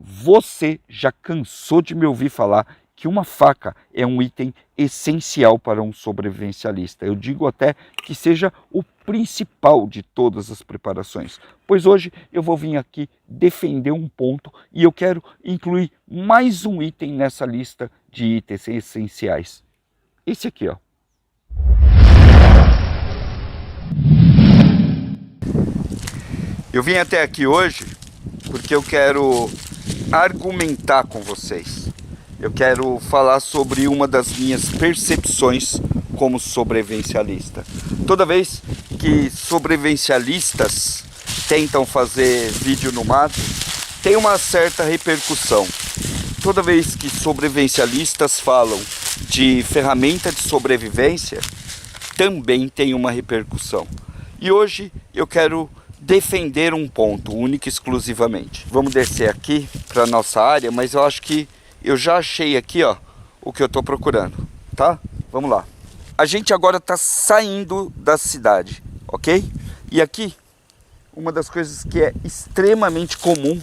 Você já cansou de me ouvir falar que uma faca é um item essencial para um sobrevivencialista. Eu digo até que seja o principal de todas as preparações. Pois hoje eu vou vir aqui defender um ponto e eu quero incluir mais um item nessa lista de itens essenciais. Esse aqui, ó. Eu vim até aqui hoje porque eu quero argumentar com vocês. Eu quero falar sobre uma das minhas percepções como sobrevivencialista. Toda vez que sobrevivencialistas tentam fazer vídeo no mato, tem uma certa repercussão. Toda vez que sobrevivencialistas falam de ferramenta de sobrevivência, também tem uma repercussão. E hoje eu quero defender um ponto, único e exclusivamente. Vamos descer aqui para a nossa área, mas eu acho que eu já achei aqui, ó, o que eu estou procurando, tá? Vamos lá. A gente agora está saindo da cidade, ok? E aqui, uma das coisas que é extremamente comum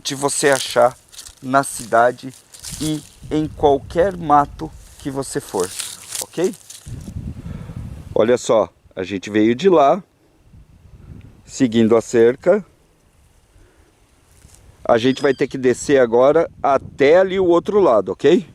de você achar na cidade e em qualquer mato que você for, ok? Olha só, a gente veio de lá, seguindo a cerca. A gente vai ter que descer agora até ali o outro lado, ok?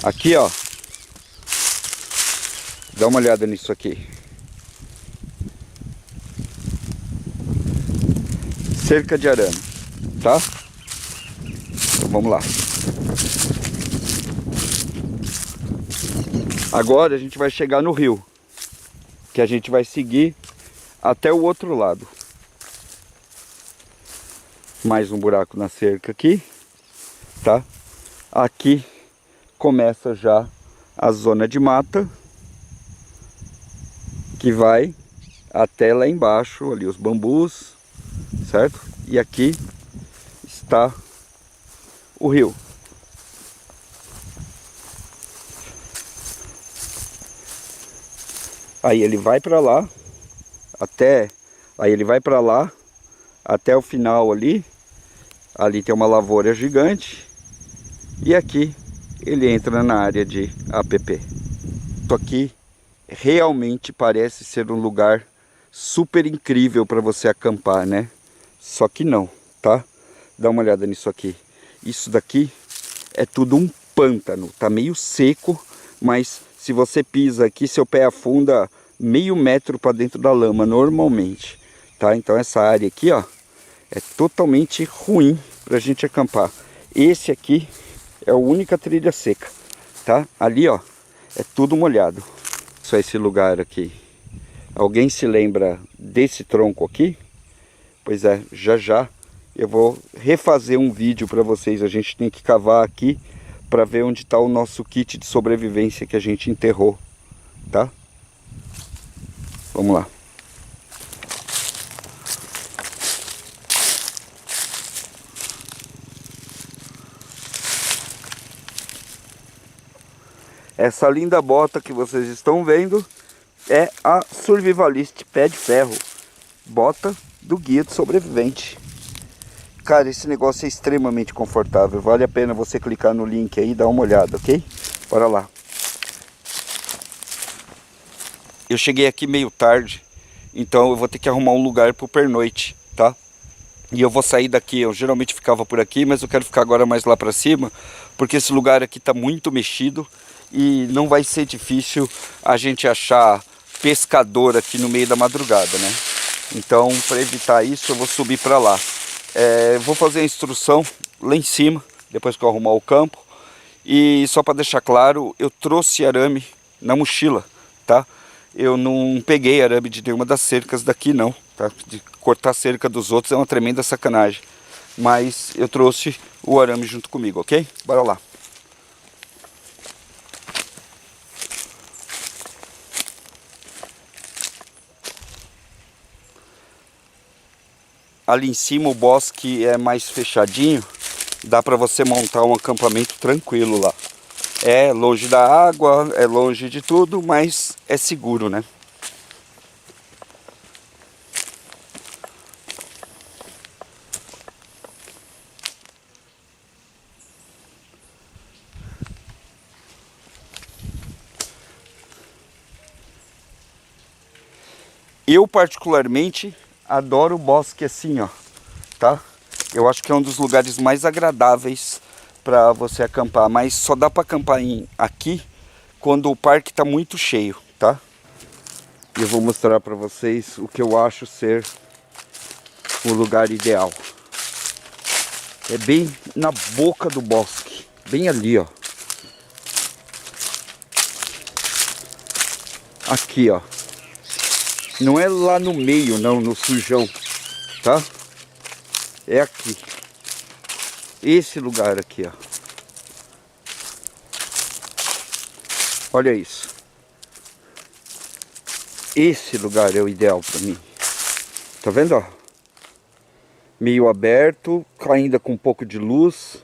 Aqui, ó. Dá uma olhada nisso aqui. Cerca de arame, tá? Então vamos lá. Agora a gente vai chegar no rio, que a gente vai seguir até o outro lado. Mais um buraco na cerca aqui, tá? Aqui começa já a zona de mata, que vai até lá embaixo, ali os bambus, certo? E aqui está o rio. Aí ele vai para lá, até o final ali. Ali tem uma lavoura gigante. E aqui ele entra na área de APP. Isso aqui realmente parece ser um lugar super incrível para você acampar, né? Só que não, tá? Dá uma olhada nisso aqui. Isso daqui é tudo um pântano, tá meio seco, mas se você pisa aqui, seu pé afunda meio metro para dentro da lama normalmente, tá? Então essa área aqui, ó, é totalmente ruim pra gente acampar. Esse aqui é a única trilha seca, tá? Ali, ó, é tudo molhado. Só esse lugar aqui. Alguém se lembra desse tronco aqui? Pois é, já já eu vou refazer um vídeo para vocês. A gente tem que cavar aqui para ver onde está o nosso kit de sobrevivência que a gente enterrou, tá? Vamos lá. Essa linda bota que vocês estão vendo é a Survivalist Pé de Ferro, bota do guia de sobrevivente. Cara, esse negócio é extremamente confortável, vale a pena você clicar no link aí e dar uma olhada, ok? Bora lá. Eu cheguei aqui meio tarde, então eu vou ter que arrumar um lugar pro pernoite, tá? E eu vou sair daqui, eu geralmente ficava por aqui, mas eu quero ficar agora mais lá pra cima, porque esse lugar aqui tá muito mexido e não vai ser difícil a gente achar pescador aqui no meio da madrugada, né? Então, para evitar isso, eu vou subir para lá. Vou fazer a instrução lá em cima, depois que eu arrumar o campo. E só para deixar claro, eu trouxe arame na mochila, tá? Eu não peguei arame de nenhuma das cercas daqui não, tá? De cortar a cerca dos outros é uma tremenda sacanagem. Mas eu trouxe o arame junto comigo, ok? Bora lá. ali em cima o bosque é mais fechadinho, dá para você montar um acampamento tranquilo lá. É longe da água, é longe de tudo, mas é seguro, né? Eu particularmente adoro o bosque assim, ó, tá? Eu acho que é um dos lugares mais agradáveis para você acampar, mas só dá para acampar aqui quando o parque está muito cheio, tá? E eu vou mostrar para vocês o que eu acho ser o lugar ideal. É bem na boca do bosque, bem ali, ó. Aqui, ó. Não é lá no meio, não, no sujão, tá? É aqui. Esse lugar aqui, ó. Olha isso. Esse lugar é o ideal para mim. Tá vendo, ó? Meio aberto, ainda com um pouco de luz.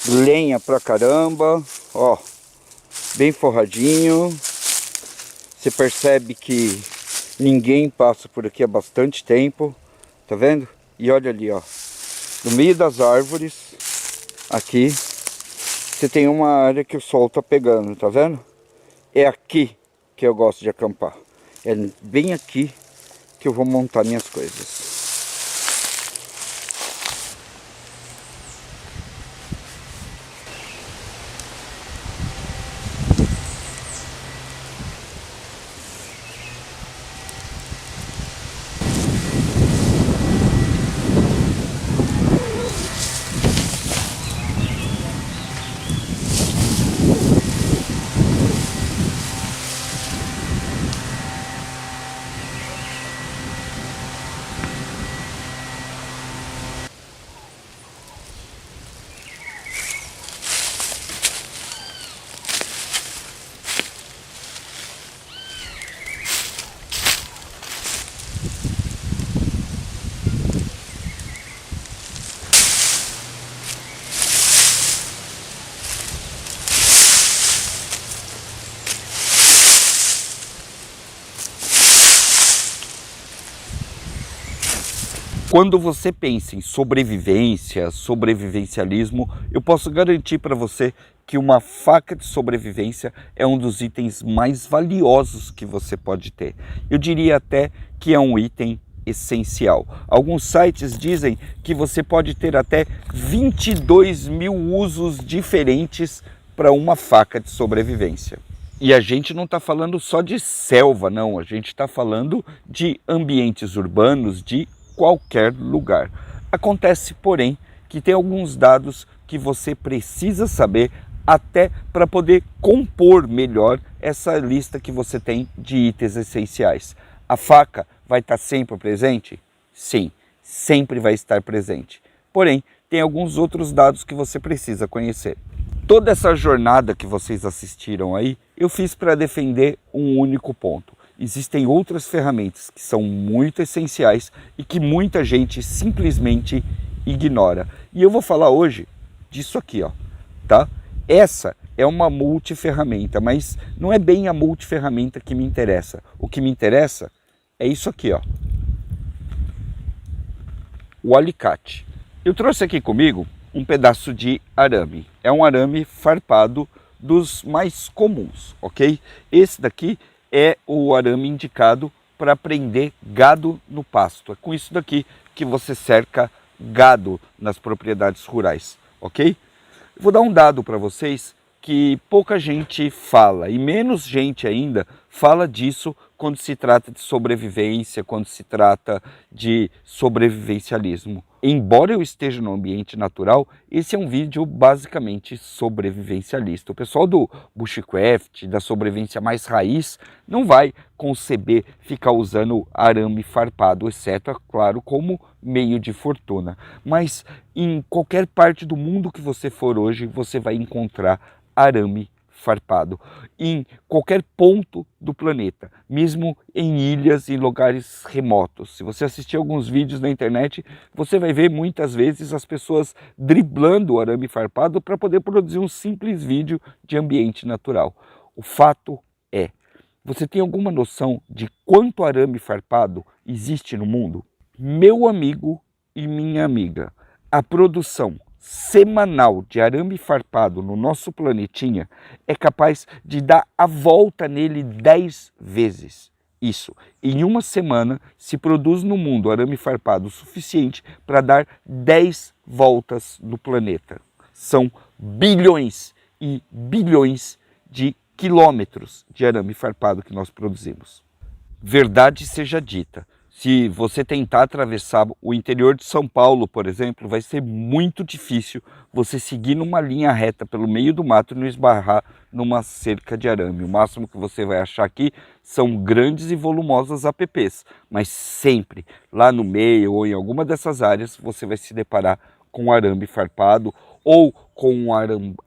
Lenha pra caramba, ó. Bem forradinho. Você percebe que ninguém passa por aqui há bastante tempo. Tá vendo? E olha ali, ó. No meio das árvores, aqui, você tem uma área que o sol tá pegando, tá vendo? É aqui que eu gosto de acampar. É bem aqui que eu vou montar minhas coisas. Quando você pensa em sobrevivência, sobrevivencialismo, eu posso garantir para você que uma faca de sobrevivência é um dos itens mais valiosos que você pode ter. Eu diria até que é um item essencial. Alguns sites dizem que você pode ter até 22 mil usos diferentes para uma faca de sobrevivência. E a gente não está falando só de selva, não. A gente está falando de ambientes urbanos, de qualquer lugar. Acontece, porém, que tem alguns dados que você precisa saber até para poder compor melhor essa lista que você tem de itens essenciais. A faca vai estar sempre presente? Sim, sempre vai estar presente. Porém, tem alguns outros dados que você precisa conhecer. Toda essa jornada que vocês assistiram aí, eu fiz para defender um único ponto. Existem outras ferramentas que são muito essenciais e que muita gente simplesmente ignora. E eu vou falar hoje disso aqui, ó, tá? Essa é uma multiferramenta, mas não é bem a multiferramenta que me interessa. O que me interessa é isso aqui, ó. O alicate. Eu trouxe aqui comigo um pedaço de arame. É um arame farpado dos mais comuns, ok? Esse daqui é o arame indicado para prender gado no pasto. É com isso daqui que você cerca gado nas propriedades rurais, ok? Vou dar um dado para vocês que pouca gente fala, e menos gente ainda fala disso quando se trata de sobrevivência, quando se trata de sobrevivencialismo. Embora eu esteja no ambiente natural, esse é um vídeo basicamente sobrevivencialista. O pessoal do bushcraft, da sobrevivência mais raiz, não vai conceber ficar usando arame farpado, exceto, é claro, como meio de fortuna. Mas em qualquer parte do mundo que você for hoje, você vai encontrar arame farpado em qualquer ponto do planeta, mesmo em ilhas e lugares remotos. Se você assistir alguns vídeos na internet, você vai ver muitas vezes as pessoas driblando o arame farpado para poder produzir um simples vídeo de ambiente natural. O fato é, você tem alguma noção de quanto arame farpado existe no mundo? Meu amigo e minha amiga, a produção semanal de arame farpado no nosso planetinha é capaz de dar a volta nele 10 vezes. Isso, em uma semana se produz no mundo arame farpado suficiente para dar 10 voltas no planeta. São bilhões e bilhões de quilômetros de arame farpado que nós produzimos. Verdade seja dita, se você tentar atravessar o interior de São Paulo, por exemplo, vai ser muito difícil você seguir numa linha reta pelo meio do mato e não esbarrar numa cerca de arame. O máximo que você vai achar aqui são grandes e volumosas APPs, mas sempre lá no meio ou em alguma dessas áreas você vai se deparar com arame farpado ou com um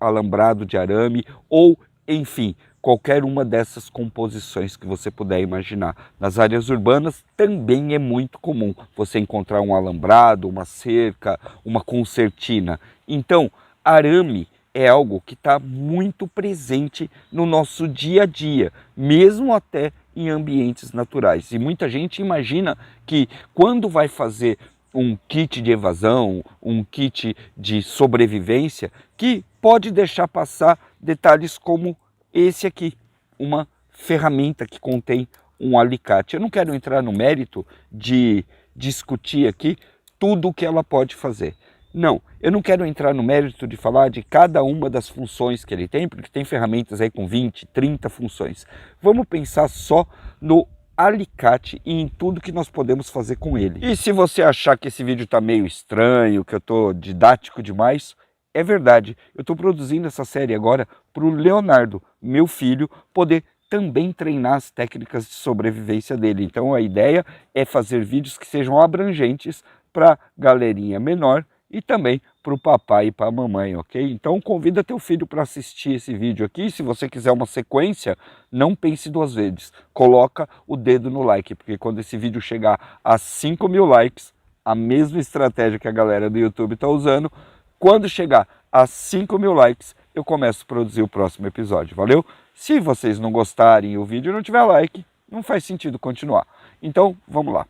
alambrado de arame ou, enfim, qualquer uma dessas composições que você puder imaginar. Nas áreas urbanas também é muito comum você encontrar um alambrado, uma cerca, uma concertina. Então, arame é algo que está muito presente no nosso dia a dia, mesmo até em ambientes naturais. E muita gente imagina que quando vai fazer um kit de evasão, um kit de sobrevivência, que pode deixar passar detalhes como esse aqui, uma ferramenta que contém um alicate. Eu não quero entrar no mérito de discutir aqui tudo o que ela pode fazer. Não, eu não quero entrar no mérito de falar de cada uma das funções que ele tem, porque tem ferramentas aí com 20, 30 funções. Vamos pensar só no alicate e em tudo que nós podemos fazer com ele. E se você achar que esse vídeo está meio estranho, que eu estou didático demais, é verdade, eu estou produzindo essa série agora para o Leonardo, meu filho, poder também treinar as técnicas de sobrevivência dele. Então a ideia é fazer vídeos que sejam abrangentes para galerinha menor e também para o papai e para a mamãe, ok? Então convida teu filho para assistir esse vídeo aqui. Se você quiser uma sequência, não pense duas vezes. Coloca o dedo no like, porque quando esse vídeo chegar a 5.000 likes, a mesma estratégia que a galera do YouTube está usando, quando chegar a 5.000 likes, eu começo a produzir o próximo episódio, valeu? Se vocês não gostarem e o vídeo não tiver like, não faz sentido continuar. Então, vamos lá.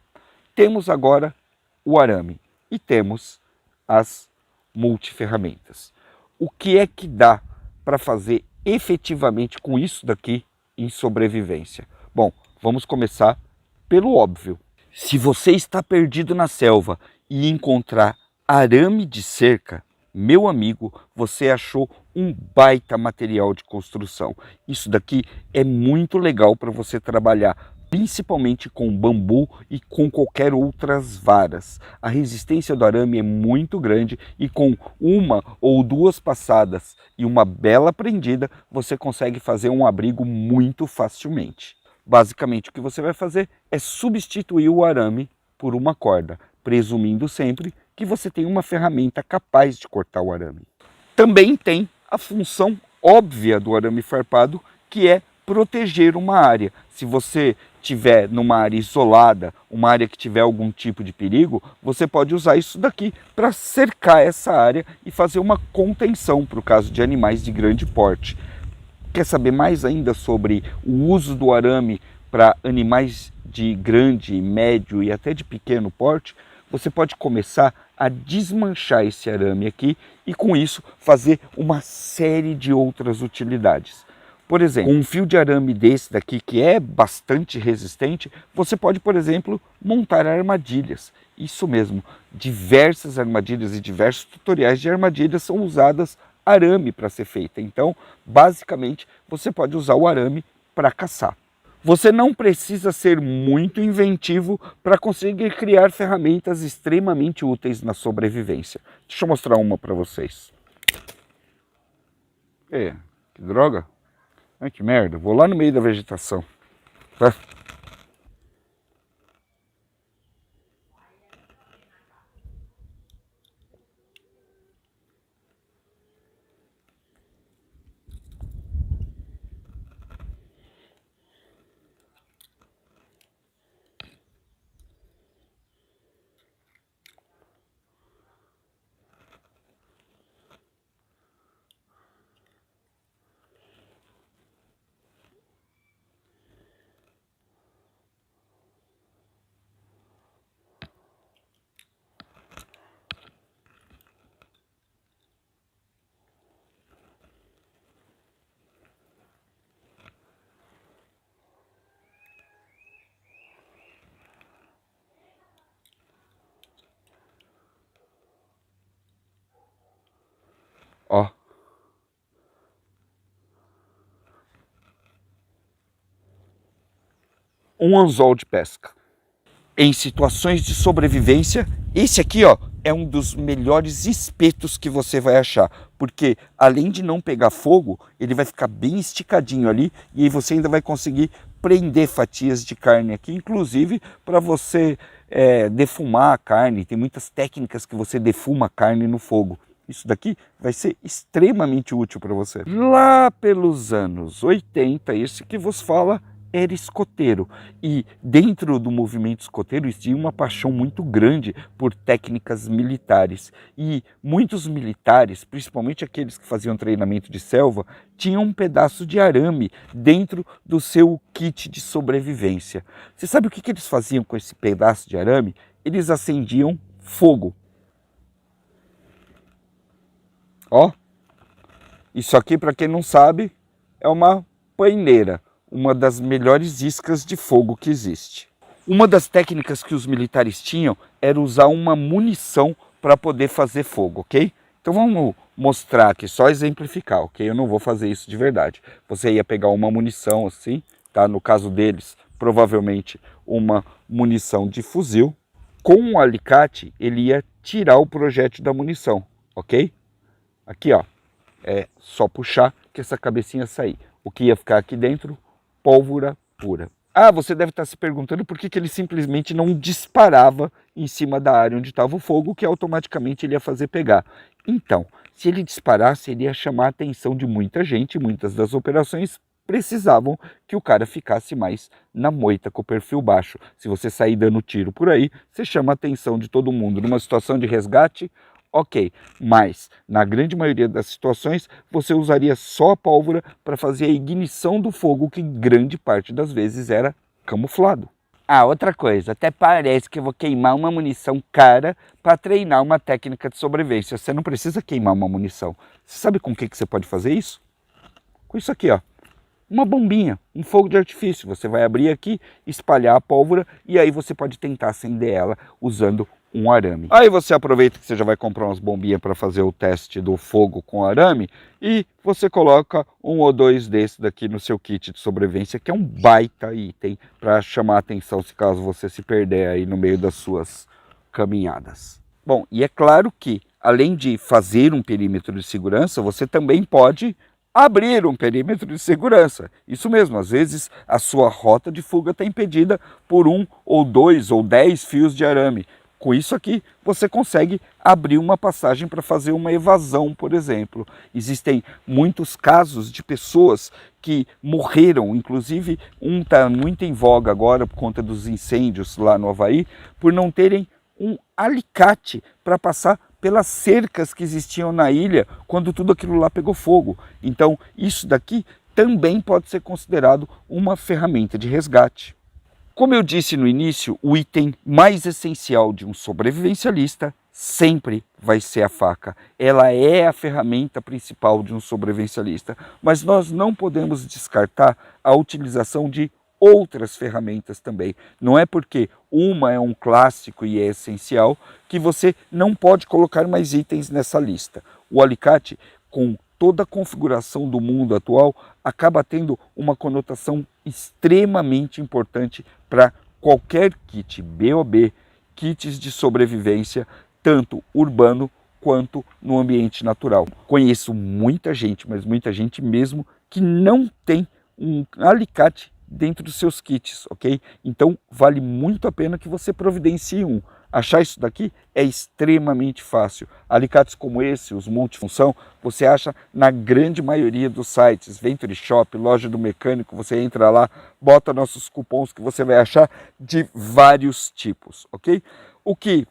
Temos agora o arame e temos as multiferramentas. O que é que dá para fazer efetivamente com isso daqui em sobrevivência? Bom, vamos começar pelo óbvio. Se você está perdido na selva e encontrar arame de cerca, meu amigo, você achou um baita material de construção. Isso daqui é muito legal para você trabalhar, principalmente com bambu e com qualquer outras varas. A resistência do arame é muito grande e com uma ou duas passadas e uma bela prendida, você consegue fazer um abrigo muito facilmente. Basicamente, o que você vai fazer é substituir o arame por uma corda, presumindo sempre que você tem uma ferramenta capaz de cortar o arame. Também tem a função óbvia do arame farpado, que é proteger uma área. Se você tiver numa área isolada, uma área que tiver algum tipo de perigo, você pode usar isso daqui para cercar essa área e fazer uma contenção para o caso de animais de grande porte. Quer saber mais ainda sobre o uso do arame para animais de grande, médio e até de pequeno porte? Você pode começar a desmanchar esse arame aqui e com isso fazer uma série de outras utilidades. Por exemplo, um fio de arame desse daqui que é bastante resistente, você pode, por exemplo, montar armadilhas. Isso mesmo, diversas armadilhas e diversos tutoriais de armadilhas são usadas arame para ser feita. Então, basicamente, você pode usar o arame para caçar. Você não precisa ser muito inventivo para conseguir criar ferramentas extremamente úteis na sobrevivência. Deixa eu mostrar uma para vocês. Que droga. Ai, que merda. Vou lá no meio da vegetação. Tá? um anzol de pesca. Em situações de sobrevivência, esse aqui, ó, é um dos melhores espetos que você vai achar, porque além de não pegar fogo, ele vai ficar bem esticadinho ali e aí você ainda vai conseguir prender fatias de carne aqui, inclusive para você defumar a carne. Tem muitas técnicas que você defuma a carne no fogo. Isso daqui vai ser extremamente útil para você. Lá pelos anos 80, esse que vos fala era escoteiro, e dentro do movimento escoteiro existia uma paixão muito grande por técnicas militares, e muitos militares, principalmente aqueles que faziam treinamento de selva, tinham um pedaço de arame dentro do seu kit de sobrevivência. Você sabe o que eles faziam com esse pedaço de arame? Eles acendiam fogo. Ó, isso aqui, para quem não sabe, é uma paineira, uma das melhores iscas de fogo que existe. Uma das técnicas que os militares tinham era usar uma munição para poder fazer fogo, ok? Então vamos mostrar aqui, só exemplificar, ok? Eu não vou fazer isso de verdade. Você ia pegar uma munição assim, tá? No caso deles, provavelmente uma munição de fuzil. Com um alicate, ele ia tirar o projétil da munição, ok? Aqui, ó, é só puxar que essa cabecinha sair. O que ia ficar aqui dentro? Pólvora pura. Ah, você deve estar se perguntando por que ele simplesmente não disparava em cima da área onde estava o fogo, que automaticamente ele ia fazer pegar. Então, se ele disparasse, ele ia chamar a atenção de muita gente. Muitas das operações precisavam que o cara ficasse mais na moita, com o perfil baixo. Se você sair dando tiro por aí, você chama a atenção de todo mundo. Numa situação de resgate, ok, mas na grande maioria das situações você usaria só a pólvora para fazer a ignição do fogo, que grande parte das vezes era camuflado. Ah, outra coisa, até parece que eu vou queimar uma munição cara para treinar uma técnica de sobrevivência. Você não precisa queimar uma munição. Você sabe com o que você pode fazer isso? Com isso aqui, ó. Uma bombinha, um fogo de artifício. Você vai abrir aqui, espalhar a pólvora e aí você pode tentar acender ela usando um arame. Aí você aproveita que você já vai comprar umas bombinhas para fazer o teste do fogo com arame e você coloca um ou dois desses daqui no seu kit de sobrevivência, que é um baita item para chamar a atenção se caso você se perder aí no meio das suas caminhadas. Bom, e é claro que além de fazer um perímetro de segurança, você também pode abrir um perímetro de segurança. Isso mesmo, às vezes a sua rota de fuga está impedida por 1 ou 2 ou 10 fios de arame. Com isso aqui, você consegue abrir uma passagem para fazer uma evasão, por exemplo. Existem muitos casos de pessoas que morreram, inclusive um está muito em voga agora por conta dos incêndios lá no Havaí, por não terem um alicate para passar pelas cercas que existiam na ilha quando tudo aquilo lá pegou fogo. Então, isso daqui também pode ser considerado uma ferramenta de resgate. Como eu disse no início, o item mais essencial de um sobrevivencialista sempre vai ser a faca. Ela é a ferramenta principal de um sobrevivencialista, mas nós não podemos descartar a utilização de outras ferramentas também. Não é porque uma é um clássico e é essencial que você não pode colocar mais itens nessa lista. O alicate, com toda a configuração do mundo atual, acaba tendo uma conotação extremamente importante para qualquer kit BOB, kits de sobrevivência, tanto urbano quanto no ambiente natural. Conheço muita gente, mas muita gente mesmo, que não tem um alicate dentro dos seus kits, ok? Então vale muito a pena que você providencie um. Achar isso daqui é extremamente fácil. Alicates como esse, os multifunção, você acha na grande maioria dos sites. Venture Shop, Loja do Mecânico, você entra lá, bota nossos cupons que você vai achar de vários tipos, ok? O que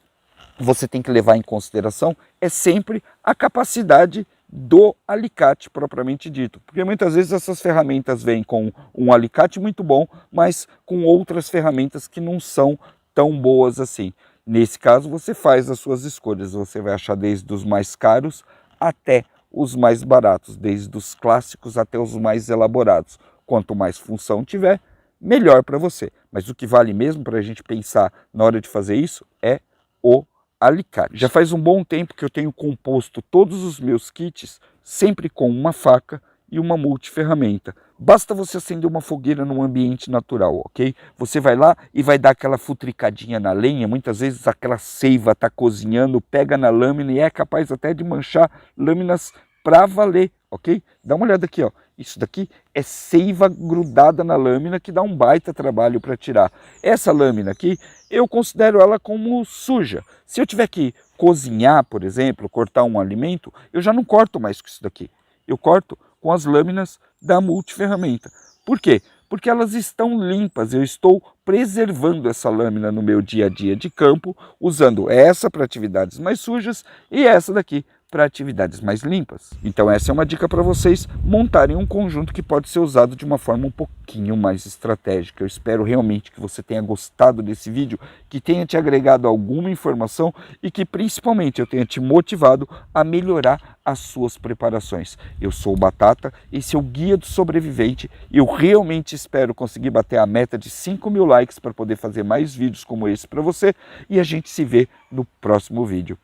você tem que levar em consideração é sempre a capacidade do alicate propriamente dito, porque muitas vezes essas ferramentas vêm com um alicate muito bom, mas com outras ferramentas que não são tão boas assim. Nesse caso você faz as suas escolhas, você vai achar desde os mais caros até os mais baratos, desde os clássicos até os mais elaborados. Quanto mais função tiver, melhor para você, mas o que vale mesmo para a gente pensar na hora de fazer isso é o alicate. Já faz um bom tempo que eu tenho composto todos os meus kits sempre com uma faca e uma multiferramenta. Basta você acender uma fogueira num ambiente natural, ok? Você vai lá e vai dar aquela futricadinha na lenha, muitas vezes aquela seiva está cozinhando, pega na lâmina e é capaz até de manchar lâminas para valer, ok? Dá uma olhada aqui, ó. Isso daqui é seiva grudada na lâmina que dá um baita trabalho para tirar. Essa lâmina aqui, eu considero ela como suja. Se eu tiver que cozinhar, por exemplo, cortar um alimento, eu já não corto mais com isso daqui. Eu corto com as lâminas da multiferramenta. Por quê? Porque elas estão limpas, eu estou preservando essa lâmina no meu dia a dia de campo, usando essa para atividades mais sujas e essa daqui para atividades mais limpas. Então essa é uma dica para vocês montarem um conjunto que pode ser usado de uma forma um pouquinho mais estratégica. Eu espero realmente que você tenha gostado desse vídeo, que tenha te agregado alguma informação e que principalmente eu tenha te motivado a melhorar as suas preparações. Eu sou o Batata, esse é o Guia do Sobrevivente e eu realmente espero conseguir bater a meta de 5.000 likes para poder fazer mais vídeos como esse para você e a gente se vê no próximo vídeo.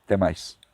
Até mais.